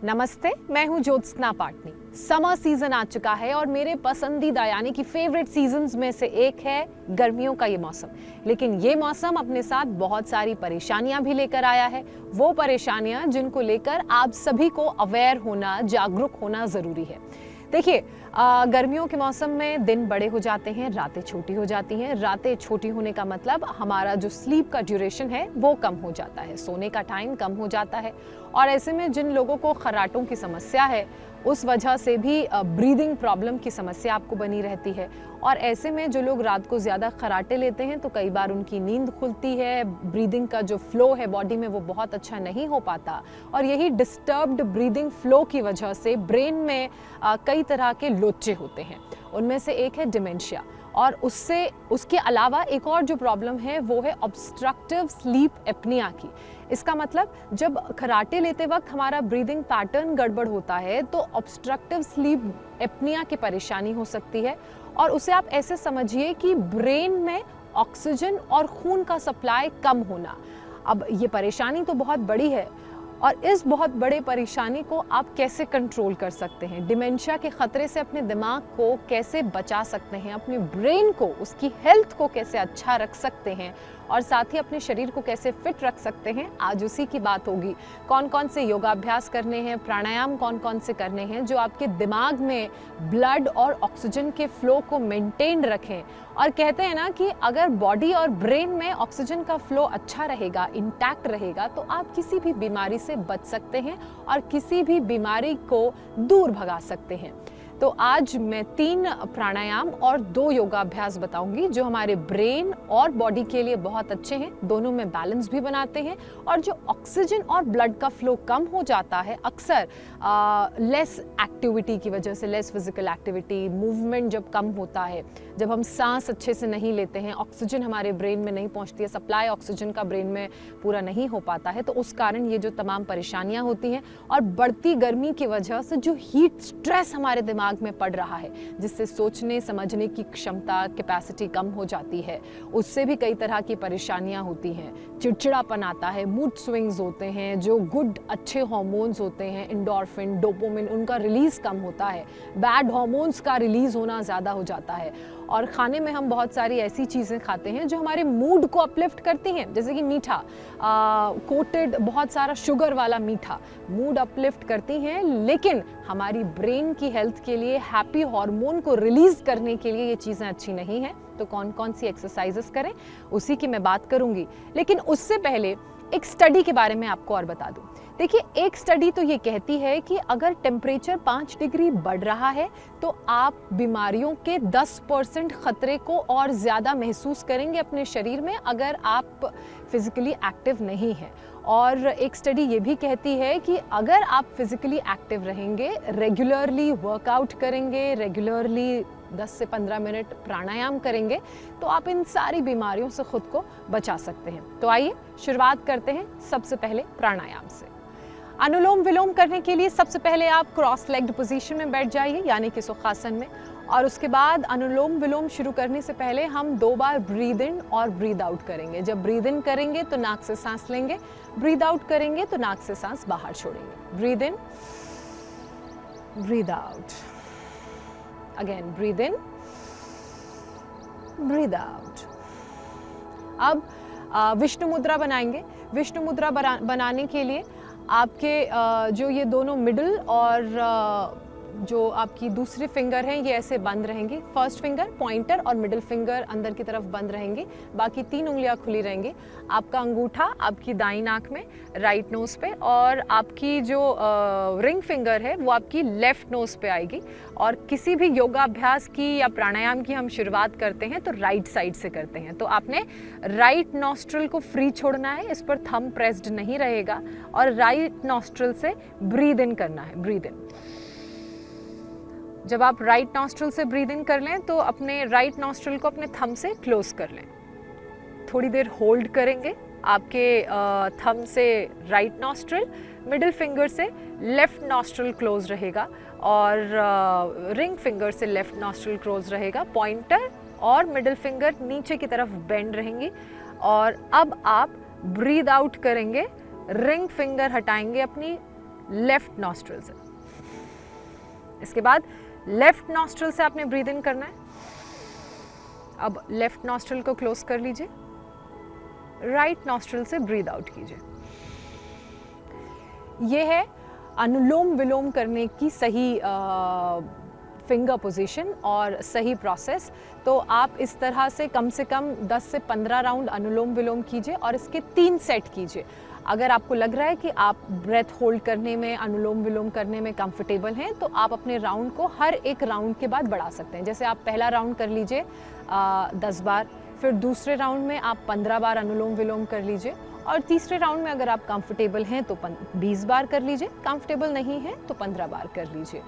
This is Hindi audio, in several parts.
नमस्ते, मैं हूं ज्योत्सना पाटनी। समर सीजन आ चुका है और मेरे पसंदीदा यानी कि फेवरेट सीजन्स में से एक है गर्मियों का ये मौसम। लेकिन ये मौसम अपने साथ बहुत सारी परेशानियां भी लेकर आया है। वो परेशानियां जिनको लेकर आप सभी को अवेयर होना, जागरूक होना जरूरी है। देखिए, गर्मियों के मौसम में दिन बड़े हो जाते हैं, रातें छोटी हो जाती हैं। रातें छोटी होने का मतलब हमारा जो स्लीप का ड्यूरेशन है वो कम हो जाता है, सोने का टाइम कम हो जाता है। और ऐसे में जिन लोगों को खर्राटों की समस्या है उस वजह से भी ब्रीदिंग प्रॉब्लम की समस्या आपको बनी रहती है। और ऐसे में जो लोग रात को ज़्यादा खर्राटे लेते हैं तो कई बार उनकी नींद खुलती है, ब्रीदिंग का जो फ्लो है बॉडी में वो बहुत अच्छा नहीं हो पाता। और यही डिस्टर्ब्ड ब्रीदिंग फ्लो की वजह से ब्रेन में कई तरह के लोचे होते हैं। उनमें से एक है डिमेंशिया, और उसके अलावा एक और जो प्रॉब्लम है वो है ऑब्स्ट्रक्टिव स्लीप एपनिया की। इसका मतलब जब खर्राटे लेते वक्त हमारा ब्रीदिंग पैटर्न गड़बड़ होता है तो ऑब्स्ट्रक्टिव स्लीप एपनिया की परेशानी हो सकती है। और उसे आप ऐसे समझिए कि ब्रेन में ऑक्सीजन और खून का सप्लाई कम होना। अब ये परेशानी तो बहुत बड़ी है, और इस बहुत बड़े परेशानी को आप कैसे कंट्रोल कर सकते हैं, डिमेंशिया के खतरे से अपने दिमाग को कैसे बचा सकते हैं, अपने ब्रेन को, उसकी हेल्थ को कैसे अच्छा रख सकते हैं, और साथ ही अपने शरीर को कैसे फिट रख सकते हैं, आज उसी की बात होगी। कौन कौन से योगाभ्यास करने हैं, प्राणायाम कौन कौन से करने हैं जो आपके दिमाग में ब्लड और ऑक्सीजन के फ्लो को मेंटेन रखें। और कहते हैं ना कि अगर बॉडी और ब्रेन में ऑक्सीजन का फ्लो अच्छा रहेगा, इंटैक्ट रहेगा, तो आप किसी भी बीमारी से बच सकते हैं और किसी भी बीमारी को दूर भगा सकते हैं। तो आज मैं 3 प्राणायाम और 2 योगाभ्यास बताऊंगी जो हमारे ब्रेन और बॉडी के लिए बहुत अच्छे हैं, दोनों में बैलेंस भी बनाते हैं। और जो ऑक्सीजन और ब्लड का फ्लो कम हो जाता है अक्सर लेस एक्टिविटी की वजह से, लेस फिजिकल एक्टिविटी, मूवमेंट जब कम होता है, जब हम सांस अच्छे से नहीं लेते हैं, ऑक्सीजन हमारे ब्रेन में नहीं पहुंचती है, सप्लाई ऑक्सीजन का ब्रेन में पूरा नहीं हो पाता है, तो उस कारण ये जो तमाम परेशानियां होती हैं। और बढ़ती गर्मी की वजह से जो हीट स्ट्रेस हमारे दिमाग में पड़ रहा है, जिससे सोचने समझने की क्षमता, कैपेसिटी कम हो जाती है, उससे भी कई तरह की परेशानियां होती हैं। चिड़चिड़ापन आता है, मूड स्विंग्स होते हैं, जो गुड अच्छे हार्मोन्स होते हैं, एंडोर्फिन, डोपामिन, उनका रिलीज कम होता है, बैड हार्मोन्स का रिलीज होना ज़्यादा हो जाता है। और खाने में हम बहुत सारी ऐसी चीज़ें खाते हैं जो हमारे मूड को अपलिफ्ट करती हैं, जैसे कि मीठा, कोटेड, बहुत सारा शुगर वाला मीठा मूड अपलिफ्ट करती हैं, लेकिन हमारी ब्रेन की हेल्थ के लिए, हैप्पी हार्मोन को रिलीज करने के लिए ये चीज़ें अच्छी नहीं हैं। तो कौन कौन सी एक्सरसाइजेस करें उसी की मैं बात करूंगी। लेकिन उससे पहले एक स्टडी के बारे में आपको और बता दूं। देखिए, एक स्टडी तो ये कहती है कि अगर टेम्परेचर 5 डिग्री बढ़ रहा है तो आप बीमारियों के 10% खतरे को और ज़्यादा महसूस करेंगे अपने शरीर में अगर आप फिजिकली एक्टिव नहीं हैं। और एक स्टडी ये भी कहती है कि अगर आप फिजिकली एक्टिव रहेंगे, रेगुलरली वर्कआउट करेंगे, रेगुलरली 10 से 15 मिनट प्राणायाम करेंगे, तो आप इन सारी बीमारियों से खुद को बचा सकते हैं। तो आइए शुरुआत करते हैं सबसे पहले प्राणायाम से। अनुलोम विलोम करने के लिए सबसे पहले आप क्रॉस लेग्ड पोजीशन में बैठ जाइए, यानी कि सुखासन में। और उसके बाद अनुलोम विलोम शुरू करने से पहले हम 2 बार ब्रीद इन और ब्रीद आउट करेंगे। जब ब्रीद इन करेंगे तो नाक से सांस लेंगे, ब्रीद आउट करेंगे तो नाक से सांस बाहर छोड़ेंगे। Breathe in, breathe out, again breathe in, breathe out. अब विष्णु मुद्रा बनाएंगे। विष्णु मुद्रा बनाने के लिए आपके जो ये दोनों मिडिल और जो आपकी दूसरी फिंगर हैं ये ऐसे बंद रहेंगी। फर्स्ट फिंगर, पॉइंटर और मिडिल फिंगर अंदर की तरफ बंद रहेंगी, बाकी 3 उंगलियां खुली रहेंगी। आपका अंगूठा आपकी दाईं नाक में, राइट नोज पे, और आपकी जो रिंग फिंगर है वो आपकी लेफ्ट नोज पे आएगी। और किसी भी योगाभ्यास की या प्राणायाम की हम शुरुआत करते हैं तो राइट साइड से करते हैं। तो आपने राइट नॉस्ट्रल को फ्री छोड़ना है, इस पर थंब प्रेस्ड नहीं रहेगा, और राइट नॉस्ट्रल से ब्रीद इन करना है। Breathe in. जब आप राइट नॉस्ट्रल से ब्रीद इन कर लें तो अपने राइट नॉस्ट्रल को अपने थंब से क्लोज कर लें। थोड़ी देर होल्ड करेंगे। आपके थंब से राइट नॉस्ट्रल, मिडिल फिंगर से लेफ्ट नॉस्ट्रल क्लोज रहेगा, और रिंग फिंगर से लेफ्ट नॉस्ट्रल क्लोज रहेगा। पॉइंटर और मिडिल फिंगर नीचे की तरफ बेंड रहेंगी। और अब आप ब्रीद आउट करेंगे, रिंग फिंगर हटाएंगे अपनी लेफ्ट नॉस्ट्रल से। इसके बाद लेफ्ट नॉस्ट्रल से आपने ब्रीद इन करना है। अब लेफ्ट नॉस्ट्रल को क्लोज कर लीजिए, राइट नॉस्ट्रल से ब्रीद आउट कीजिए। ये है अनुलोम विलोम करने की सही फिंगर पोजीशन और सही प्रोसेस। तो आप इस तरह से कम 10 से 15 राउंड अनुलोम विलोम कीजिए और इसके 3 सेट कीजिए। अगर आपको लग रहा है कि आप ब्रेथ होल्ड करने में, अनुलोम विलोम करने में कंफर्टेबल हैं, तो आप अपने राउंड को हर एक राउंड के बाद बढ़ा सकते हैं। जैसे आप पहला राउंड कर लीजिए 10 बार, फिर दूसरे राउंड में आप 15 बार अनुलोम विलोम कर लीजिए, और तीसरे राउंड में अगर आप कंफर्टेबल हैं तो 20 बार कर लीजिए, कंफर्टेबल नहीं है तो 15 बार कर लीजिए।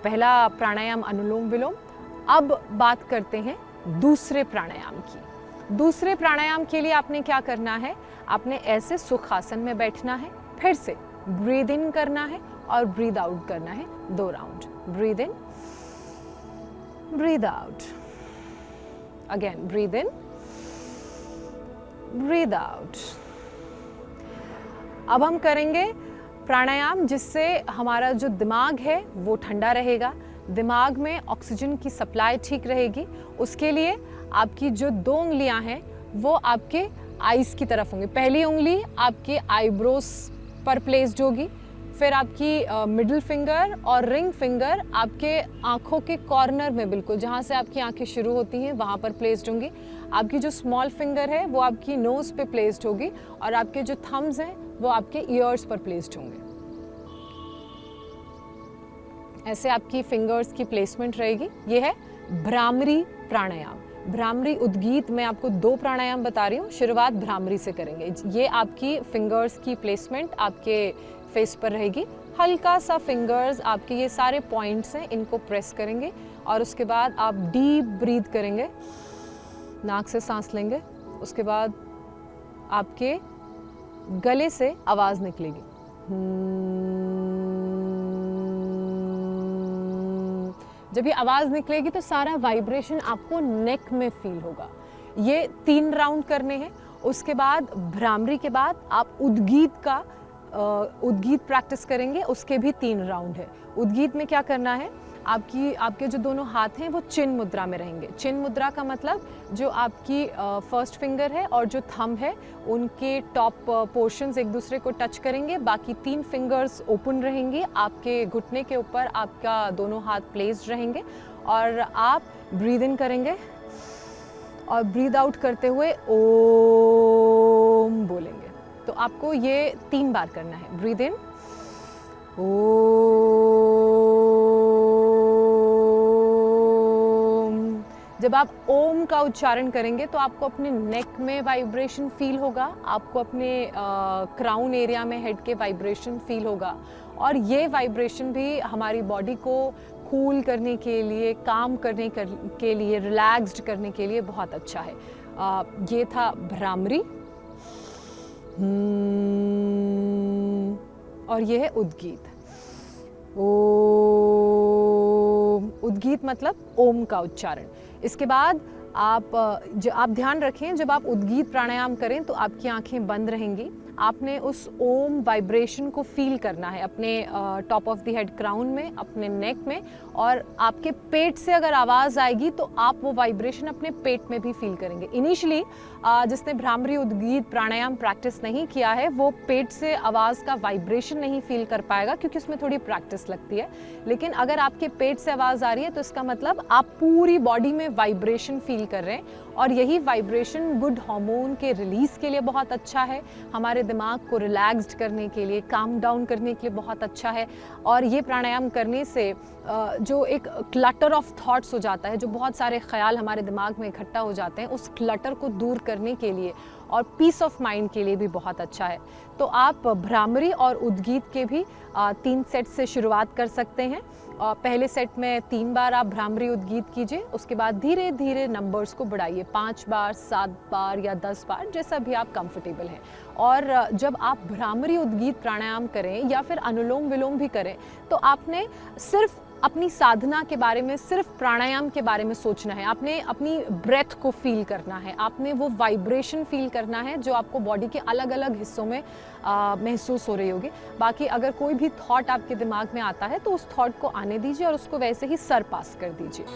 पहला प्राणायाम अनुलोम विलोम। अब बात करते हैं दूसरे प्राणायाम की। दूसरे प्राणायाम के लिए आपने क्या करना है, आपने ऐसे सुखासन में बैठना है, फिर से ब्रीद इन करना है और ब्रीद आउट करना है 2 round. Breathe in, breathe out, again breathe in, breathe out. अब हम करेंगे प्राणायाम जिससे हमारा जो दिमाग है वो ठंडा रहेगा, दिमाग में ऑक्सीजन की सप्लाई ठीक रहेगी। उसके लिए आपकी जो 2 उंगलियां हैं वो आपके आईज की तरफ होंगी। पहली उंगली आपके आईब्रोज पर प्लेस्ड होगी, फिर आपकी मिडिल फिंगर और रिंग फिंगर आपके आँखों के कॉर्नर में, बिल्कुल जहाँ से आपकी आँखें शुरू होती हैं वहाँ पर प्लेस्ड होंगी। आपकी जो स्मॉल फिंगर है वो आपकी नोज़ पे प्लेस्ड होगी, और आपके जो थम्स हैं वो आपके ईयर्स पर प्लेस्ड होंगे। ऐसे आपकी फिंगर्स की प्लेसमेंट रहेगी। ये है भ्रामरी प्राणायाम। भ्रामरी उद्गीत, मैं आपको 2 प्राणायाम बता रही हूँ, शुरुआत भ्रामरी से करेंगे। ये आपकी फिंगर्स की प्लेसमेंट आपके फेस पर रहेगी। हल्का सा फिंगर्स आपके ये सारे पॉइंट्स हैं, इनको प्रेस करेंगे और उसके बाद आप डीप ब्रीथ करेंगे, नाक से सांस लेंगे। उसके बाद आपके गले से आवाज़ निकलेगी। जब ये आवाज़ निकलेगी तो सारा वाइब्रेशन आपको नेक में फील होगा। ये 3 राउंड करने हैं। उसके बाद भ्रामरी के बाद आप उद्गीत प्रैक्टिस करेंगे, उसके भी 3 राउंड है। उद्गीत में क्या करना है, आपके जो दोनों हाथ हैं वो चिन मुद्रा में रहेंगे। चिन मुद्रा का मतलब जो आपकी फर्स्ट फिंगर है और जो थंब है उनके टॉप पोर्शंस एक दूसरे को टच करेंगे, बाकी 3 फिंगर्स ओपन रहेंगी। आपके घुटने के ऊपर आपका दोनों हाथ प्लेस्ड रहेंगे और आप ब्रीद इन करेंगे और ब्रीद आउट करते हुए ओम बोलेंगे। तो आपको ये 3 बार करना है। ब्रीद इन, जब आप ओम का उच्चारण करेंगे तो आपको अपने नेक में वाइब्रेशन फील होगा, आपको अपने क्राउन एरिया में हेड के वाइब्रेशन फील होगा, और ये वाइब्रेशन भी हमारी बॉडी को कूल करने के लिए, काम करने के लिए, रिलैक्स्ड करने के लिए बहुत अच्छा है। ये था भ्रामरी और ये है उद्गीत। ओम, उद्गीत मतलब ओम का उच्चारण। इसके बाद आप ध्यान रखें, जब आप उद्गीत प्राणायाम करें तो आपकी आंखें बंद रहेंगी। आपने उस ओम वाइब्रेशन को फील करना है अपने top of the head, crown में, अपने नेक में, और आपके पेट से अगर आवाज़ आएगी तो आप वो वाइब्रेशन अपने पेट में भी फील करेंगे। इनिशियली जिसने भ्रामरी उद्गीत प्राणायाम प्रैक्टिस नहीं किया है वो पेट से आवाज़ का वाइब्रेशन नहीं फील कर पाएगा, क्योंकि उसमें थोड़ी प्रैक्टिस लगती है। लेकिन अगर आपके पेट से आवाज़ आ रही है तो इसका मतलब आप पूरी बॉडी में वाइब्रेशन फील कर रहे हैं, और यही वाइब्रेशन गुड हार्मोन के रिलीज़ के लिए बहुत अच्छा है, हमारे दिमाग को रिलैक्स्ड करने के लिए, काम डाउन करने के लिए बहुत अच्छा है। और ये प्राणायाम करने से जो एक क्लटर ऑफ थॉट्स हो जाता है, जो बहुत सारे ख्याल हमारे दिमाग में इकट्ठा हो जाते हैं, उस क्लटर को दूर करने के लिए और पीस ऑफ माइंड के लिए भी बहुत अच्छा है। तो आप भ्रामरी और उद्गीत के भी 3 सेट से शुरुआत कर सकते हैं। पहले सेट में 3 बार आप भ्रामरी उद्गीत कीजिए, उसके बाद धीरे धीरे नंबर्स को बढ़ाइए, 5 बार, 7 बार या 10 बार, जैसा भी आप कंफर्टेबल हैं। और जब आप भ्रामरी उद्गीत प्राणायाम करें या फिर अनुलोम विलोम भी करें तो आपने सिर्फ अपनी साधना के बारे में, सिर्फ प्राणायाम के बारे में सोचना है। आपने अपनी ब्रेथ को फील करना है, आपने वो वाइब्रेशन फील करना है जो आपको बॉडी के अलग अलग हिस्सों में महसूस हो रही होगी। बाकी अगर कोई भी थॉट आपके दिमाग में आता है तो उस थॉट को आने दीजिए और उसको वैसे ही सर पास कर दीजिए।